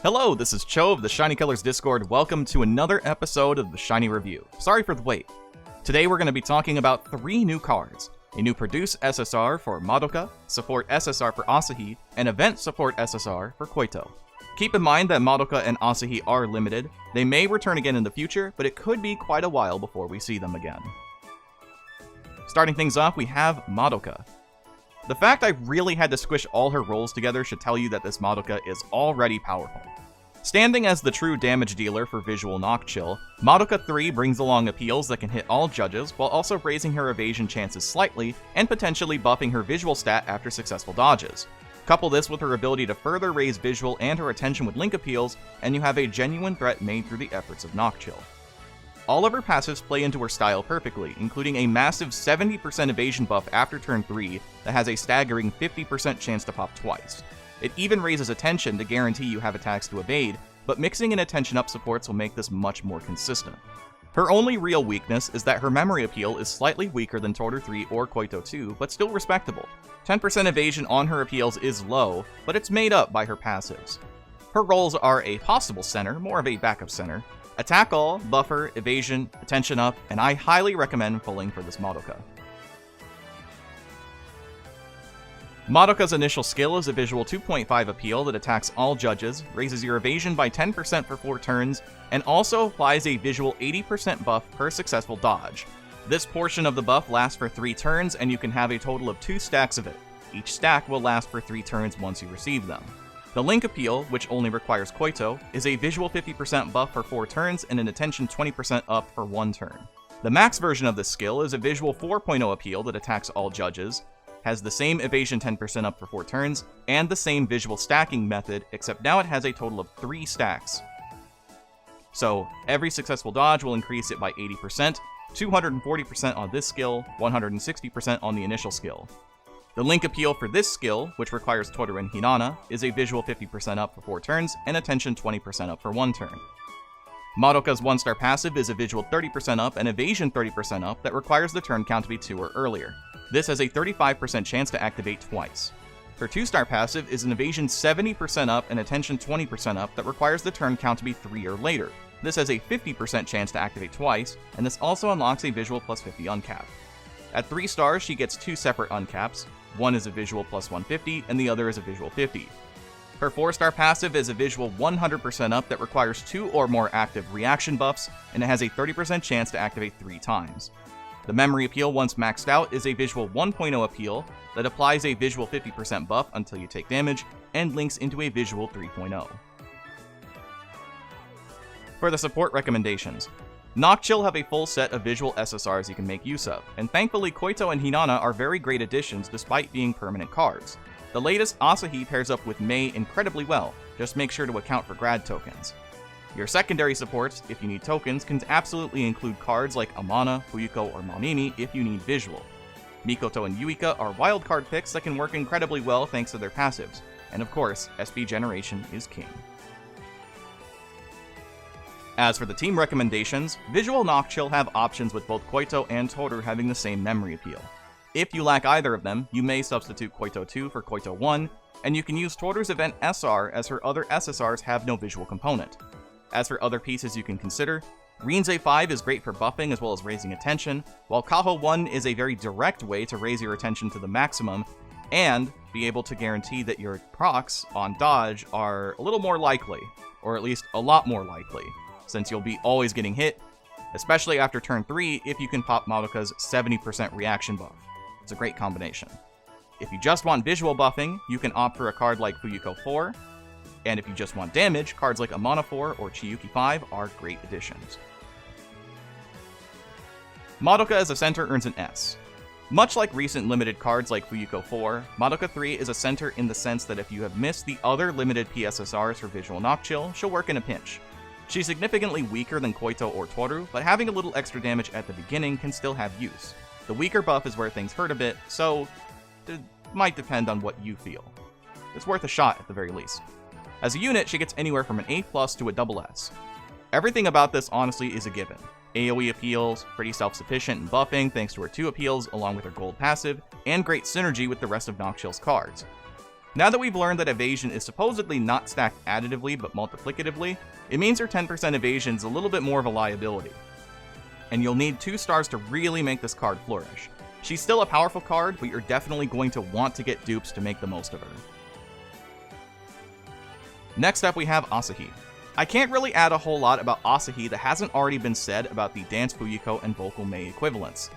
Hello, this is Cho of the Shiny Colors Discord. Welcome to another episode of the Shiny Review. Sorry for the wait. Today we're going to be talking about 3 new cards. A new Produce SSR for Madoka, Support SSR for Asahi, and Event Support SSR for Koito. Keep in mind that Madoka and Asahi are limited. They may return again in the future, but it could be quite a while before we see them again. Starting things off, we have Madoka. The fact I really had to squish all her rolls together should tell you that this Madoka is already powerful. Standing as the true damage dealer for visual knock chill, Madoka 3 brings along appeals that can hit all judges while also raising her evasion chances slightly and potentially buffing her visual stat after successful dodges. Couple this with her ability to further raise visual and her attention with link appeals, and you have a genuine threat made through the efforts of knock chill. All of her passives play into her style perfectly, including a massive 70% evasion buff after turn 3 that has a staggering 50% chance to pop twice. It even raises attention to guarantee you have attacks to evade, but mixing in attention up supports will make this much more consistent. Her only real weakness is that her memory appeal is slightly weaker than Torter 3 or Koito 2, but still respectable. 10% evasion on her appeals is low, but it's made up by her passives. Her roles are a possible center, more of a backup center, attack all, buffer, evasion, attention up, and I highly recommend pulling for this Madoka. Madoka's initial skill is a visual 2.5 appeal that attacks all judges, raises your evasion by 10% for 4 turns, and also applies a visual 80% buff per successful dodge. This portion of the buff lasts for 3 turns, and you can have a total of 2 stacks of it. Each stack will last for 3 turns once you receive them. The Link appeal, which only requires Koito, is a visual 50% buff for 4 turns and an attention 20% up for 1 turn. The max version of this skill is a visual 4.0 appeal that attacks all judges, has the same evasion 10% up for 4 turns, and the same visual stacking method, except now it has a total of 3 stacks. So every successful dodge will increase it by 80%, 240% on this skill, 160% on the initial skill. The Link appeal for this skill, which requires Toru and Hinata, is a visual 50% up for 4 turns and attention 20% up for 1 turn. Madoka's 1-star passive is a visual 30% up and evasion 30% up that requires the turn count to be 2 or earlier. This has a 35% chance to activate twice. Her 2-star passive is an evasion 70% up and attention 20% up that requires the turn count to be 3 or later. This has a 50% chance to activate twice, and this also unlocks a visual plus 50 uncap. At 3 stars, she gets 2 separate uncaps. One is a visual plus 150, and the other is a visual 50. Her 4-star passive is a visual 100% up that requires 2 or more active reaction buffs, and it has a 30% chance to activate 3 times. The memory appeal, once maxed out, is a visual 1.0 appeal that applies a visual 50% buff until you take damage, and links into a visual 3.0. For the support recommendations, Knock Chill have a full set of visual SSRs you can make use of, and thankfully Koito and Hinata are very great additions despite being permanent cards. The latest Asahi pairs up with Mei incredibly well, just make sure to account for grad tokens. Your secondary supports, if you need tokens, can absolutely include cards like Amana, Fuyuko, or Mamimi if you need visual. Mikoto and Yuika are wildcard picks that can work incredibly well thanks to their passives, and of course, SP generation is king. As for the team recommendations, Visual Knock Chill have options with both Koito and Toru having the same memory appeal. If you lack either of them, you may substitute Koito 2 for Koito 1, and you can use Toru's Event SR as her other SSRs have no visual component. As for other pieces you can consider, Rinzai 5 is great for buffing as well as raising attention, while Kaho 1 is a very direct way to raise your attention to the maximum, and be able to guarantee that your procs on dodge are a little more likely, or at least a lot more likely, since you'll be always getting hit, especially after turn 3 if you can pop Madoka's 70% reaction buff. It's a great combination. If you just want visual buffing, you can opt for a card like Fuyuko 4, and if you just want damage, cards like Amana 4 or Chiyuki 5 are great additions. Madoka as a center earns an S. Much like recent limited cards like Fuyuko 4, Madoka 3 is a center in the sense that if you have missed the other limited P-SSRs for Visual Knock Chill, she'll work in a pinch. She's significantly weaker than Koito or Toru, but having a little extra damage at the beginning can still have use. The weaker buff is where things hurt a bit, so it might depend on what you feel. It's worth a shot at the very least. As a unit, she gets anywhere from an A+ to a SS. Everything about this honestly is a given. AoE appeals, pretty self-sufficient in buffing thanks to her 2 appeals along with her gold passive, and great synergy with the rest of Knock Chill's cards. Now that we've learned that evasion is supposedly not stacked additively but multiplicatively, it means your 10% evasion is a little bit more of a liability. And you'll need 2 stars to really make this card flourish. She's still a powerful card, but you're definitely going to want to get dupes to make the most of her. Next up we have Asahi. I can't really add a whole lot about Asahi that hasn't already been said about the Dance Fuyuko and Vocal Mei equivalents.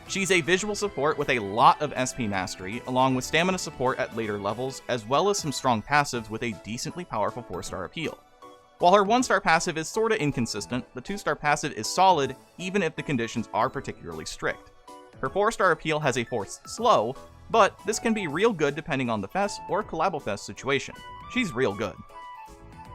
She's a visual support with a lot of SP mastery, along with stamina support at later levels, as well as some strong passives with a decently powerful 4-star appeal. While her 1-star passive is sorta inconsistent, the 2-star passive is solid even if the conditions are particularly strict. Her 4-star appeal has a forced slow, but this can be real good depending on the Fest or Collabo-Fest situation. She's real good.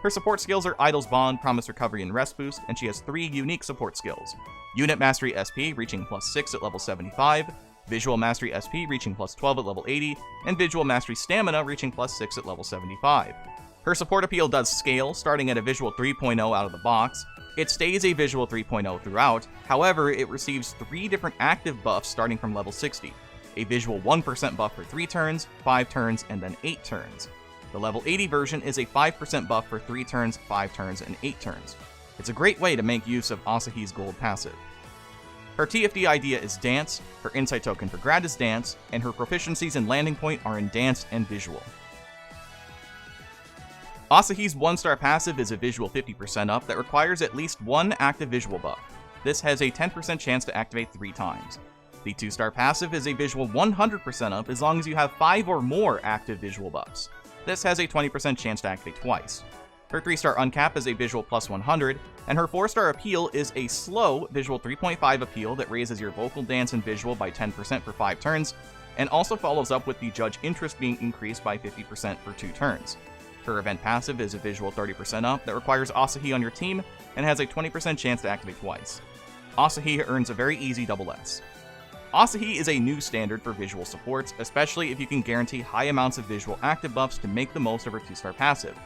Her support skills are Idol's Bond, Promise Recovery, and Rest Boost, and she has 3 unique support skills. Unit Mastery SP reaching +6 at level 75, Visual Mastery SP reaching +12 at level 80, and Visual Mastery Stamina reaching +6 at level 75. Her support appeal does scale, starting at a Visual 3.0 out of the box. It stays a Visual 3.0 throughout, however, it receives 3 different active buffs starting from level 60. A Visual 1% buff for 3 turns, 5 turns, and then 8 turns. The level 80 version is a 5% buff for 3 turns, 5 turns, and 8 turns. It's a great way to make use of Asahi's gold passive. Her TFD idea is Dance, her insight token for Grad is Dance, and her proficiencies in Landing Point are in Dance and Visual. Asahi's 1-star passive is a visual 50% up that requires at least 1 active visual buff. This has a 10% chance to activate 3 times. The 2-star passive is a visual 100% up as long as you have 5 or more active visual buffs. This has a 20% chance to activate twice. Her 3-star uncap is a visual +100, and her 4-star appeal is a slow visual 3.5 appeal that raises your vocal, dance, and visual by 10% for 5 turns, and also follows up with the judge interest being increased by 50% for 2 turns. Her event passive is a visual 30% up that requires Asahi on your team and has a 20% chance to activate twice. Asahi earns a very easy double S. Asahi is a new standard for visual supports, especially if you can guarantee high amounts of visual active buffs to make the most of her 2-star passive.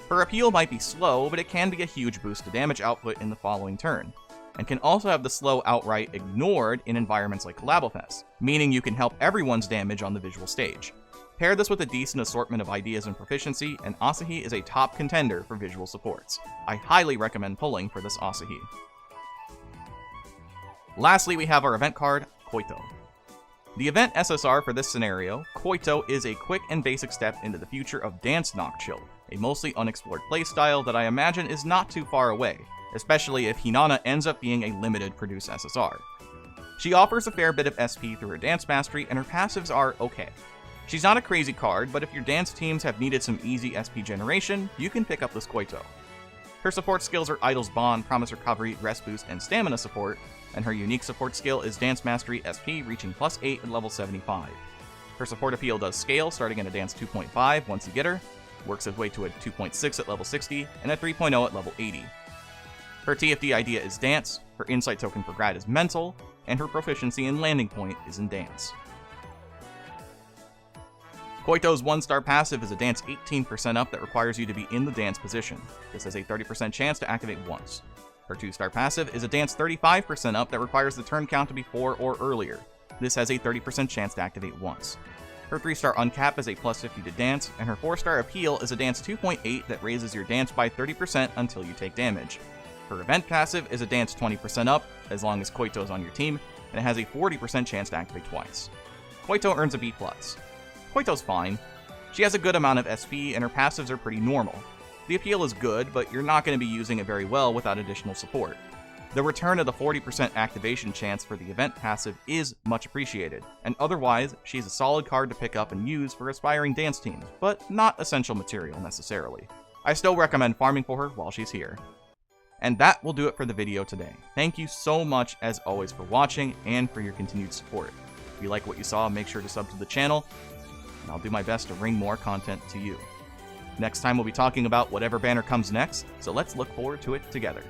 Her appeal might be slow, but it can be a huge boost to damage output in the following turn, and can also have the slow outright ignored in environments like Collabo-Fest, meaning you can help everyone's damage on the visual stage. Pair this with a decent assortment of ideas and proficiency, and Asahi is a top contender for visual supports. I highly recommend pulling for this Asahi. Lastly, we have our event card, Koito. The event SSR for this scenario, Koito is a quick and basic step into the future of Dance Knock Chill, a mostly unexplored playstyle that I imagine is not too far away, especially if Hinata ends up being a limited produce SSR. She offers a fair bit of SP through her dance mastery, and her passives are okay. She's not a crazy card, but if your dance teams have needed some easy SP generation, you can pick up this Koito. Her support skills are Idol's Bond, Promise Recovery, Rest Boost, and Stamina support, and her unique support skill is Dance Mastery SP reaching +8 at level 75. Her support appeal does scale, starting at a Dance 2.5 once you get her, works its way to a 2.6 at level 60, and a 3.0 at level 80. Her TFD idea is Dance, her insight token for Grad is Mental, and her proficiency in Landing Point is in Dance. Koito's 1-star passive is a Dance 18% up that requires you to be in the dance position. This has a 30% chance to activate once. Her 2-star passive is a Dance 35% up that requires the turn count to be 4 or earlier. This has a 30% chance to activate once. Her 3-star uncap is a +50 to dance, and her 4-star appeal is a Dance 2.8 that raises your dance by 30% until you take damage. Her event passive is a Dance 20% up, as long as Koito is on your team, and it has a 40% chance to activate twice. Koito earns a B+. Koito's fine. She has a good amount of SP, and her passives are pretty normal. The appeal is good, but you're not going to be using it very well without additional support. The return of the 40% activation chance for the event passive is much appreciated, and otherwise, she's a solid card to pick up and use for aspiring dance teams, but not essential material necessarily. I still recommend farming for her while she's here. And that will do it for the video today. Thank you so much, as always, for watching and for your continued support. If you like what you saw, make sure to sub to the channel, and I'll do my best to bring more content to you. Next time we'll be talking about whatever banner comes next, so let's look forward to it together.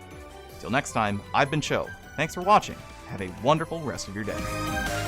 Till next time, I've been Cho. Thanks for watching. Have a wonderful rest of your day.